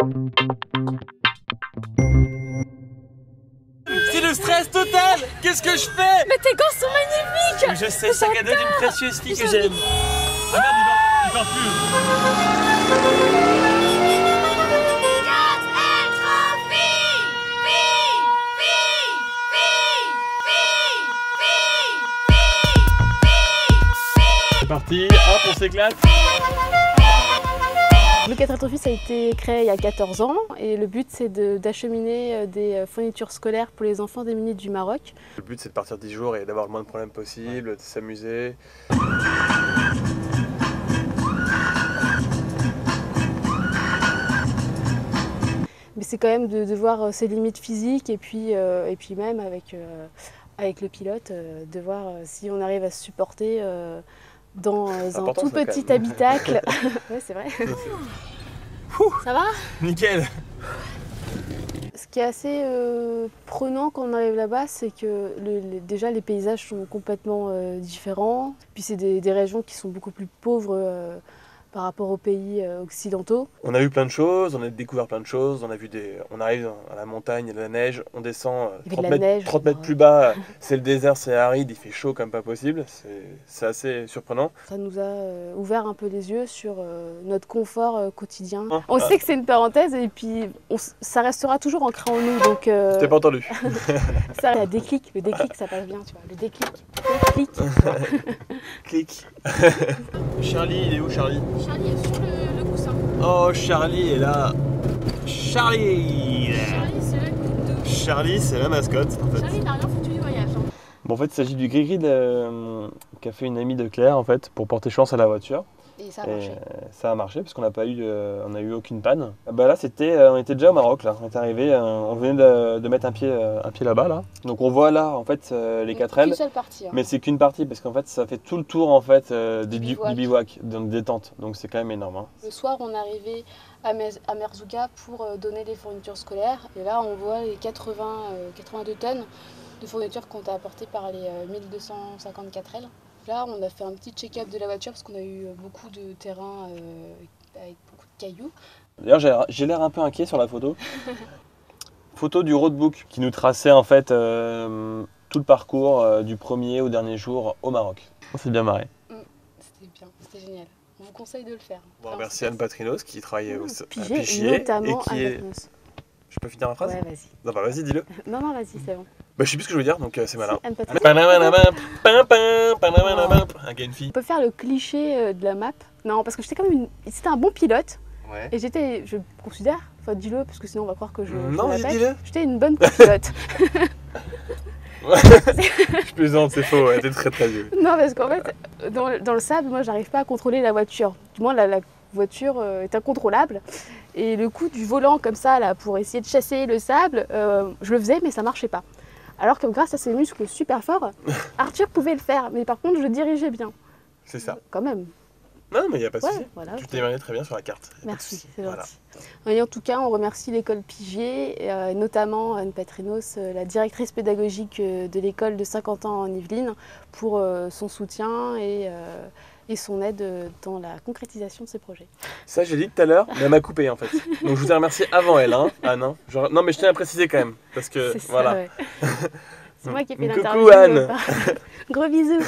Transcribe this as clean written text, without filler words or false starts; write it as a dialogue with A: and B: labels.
A: C'est le stress total. Qu'est-ce que je fais?
B: Mais tes gants sont magnifiques.
A: Je sais, c'est un cadeau d'une précieuse fille que j'aime.
C: Ah merde, il va plus. C'est parti, hop, on s'éclate.
B: Le 4 être fils a été créé il y a 14 ans et le but c'est d'acheminer des fournitures scolaires pour les enfants démunis du Maroc.
D: Le but c'est de partir 10 jours et d'avoir le moins de problèmes possible, de s'amuser.
B: Mais c'est quand même de voir ses limites physiques et puis même avec le pilote, de voir si on arrive à se supporter dans un tout petit habitacle. Ouais, c'est vrai. Ça va?
D: Nickel.
B: Ce qui est assez prenant quand on arrive là-bas, c'est que déjà les paysages sont complètement différents. Puis c'est des régions qui sont beaucoup plus pauvres par rapport aux pays occidentaux.
D: On a vu plein de choses, on a découvert plein de choses, on arrive à la montagne, il y a de la neige, on descend 30 mètres plus bas, c'est le désert, c'est aride, il fait chaud comme pas possible, c'est assez surprenant.
B: Ça nous a ouvert un peu les yeux sur notre confort quotidien. On sait que c'est une parenthèse et puis ça restera toujours ancré en nous. Donc,
D: T'as pas entendu.
B: Ça, le déclic ça passe bien, tu vois, le déclic.
D: Clic. Charlie, il est où Charlie?
B: Charlie est sur le coussin.
D: Oh, Charlie est là. Charlie,
B: Charlie,
D: c'est la mascotte en fait.
B: Charlie n'a rien foutu du voyage. Hein.
D: Bon, en fait, il s'agit du gris-gris qu'a fait une amie de Claire en fait pour porter chance à la voiture.
B: Et ça a marché.
D: Ça a marché parce qu'on n'a pas eu, on a eu aucune panne. Bah là, on était déjà au Maroc là. On est arrivé, on venait de mettre un pied là-bas là. Donc on voit là en fait les 4L.
B: Une seule partie. Hein.
D: Mais c'est qu'une partie parce qu'en fait ça fait tout le tour en fait du bivouac, donc des tentes. Donc c'est quand même énorme. Hein.
B: Le soir, on est arrivé à Merzouga pour donner les fournitures scolaires. Et là, on voit les 82 tonnes de fournitures qu'on a apportées par les 1250 4L. Là, on a fait un petit check-up de la voiture parce qu'on a eu beaucoup de terrain avec beaucoup de cailloux.
D: D'ailleurs, j'ai l'air un peu inquiet sur la photo. Photo du roadbook qui nous traçait en fait tout le parcours du premier au dernier jour au Maroc. On s'est bien marré.
B: C'était bien, c'était génial. On vous conseille de le faire.
D: On va remercier Anne Patrinos qui travaille au
B: Pichier, notamment Anne Patrinos.
D: Je peux finir ma phrase?
B: Ouais, vas-y.
D: Non, bah vas-y, dis-le.
B: Non, vas-y, c'est bon.
D: Bah, je sais plus ce que je veux dire, donc c'est malin.
B: Anne Patrinos.
D: Un gars, une fille.
B: On peut faire le cliché de la map. Non, parce que c'était un bon pilote.
D: Ouais.
B: Et je me considère, enfin dis-le, parce que sinon on va croire que je
D: Non,
B: me la
D: vas-y,
B: pète.
D: dis-le.
B: J'étais une bonne pilote.
D: Je plaisante, c'est faux, t'es très très vieux.
B: Non, parce qu'en fait, dans le sable, moi, j'arrive pas à contrôler la voiture. Du moins, la voiture est incontrôlable. Et le coup du volant comme ça, là, pour essayer de chasser le sable, je le faisais, mais ça marchait pas. Alors que grâce à ses muscles super forts, Arthur pouvait le faire. Mais par contre, je dirigeais bien.
D: C'est ça.
B: Quand même.
D: Non, mais il n'y a pas de souci.
B: Voilà,
D: Tu t'es marié très bien sur la carte.
B: Merci, c'est
D: Voilà.
B: gentil. Et en tout cas, on remercie l'école Pigier, et notamment Anne Patrinos, la directrice pédagogique de l'école de Saint-Quentin en Yvelines, pour son soutien et son aide dans la concrétisation de ces projets.
D: Ça, j'ai dit tout à l'heure, mais elle m'a coupé en fait. Donc je vous ai remercié avant elle, hein, Anne. Hein. Non, mais je tiens à préciser quand même, parce que
B: C'est ça,
D: voilà.
B: ouais. C'est moi qui ai fait
D: Coucou,
B: l'interview.
D: Anne.
B: Gros bisous.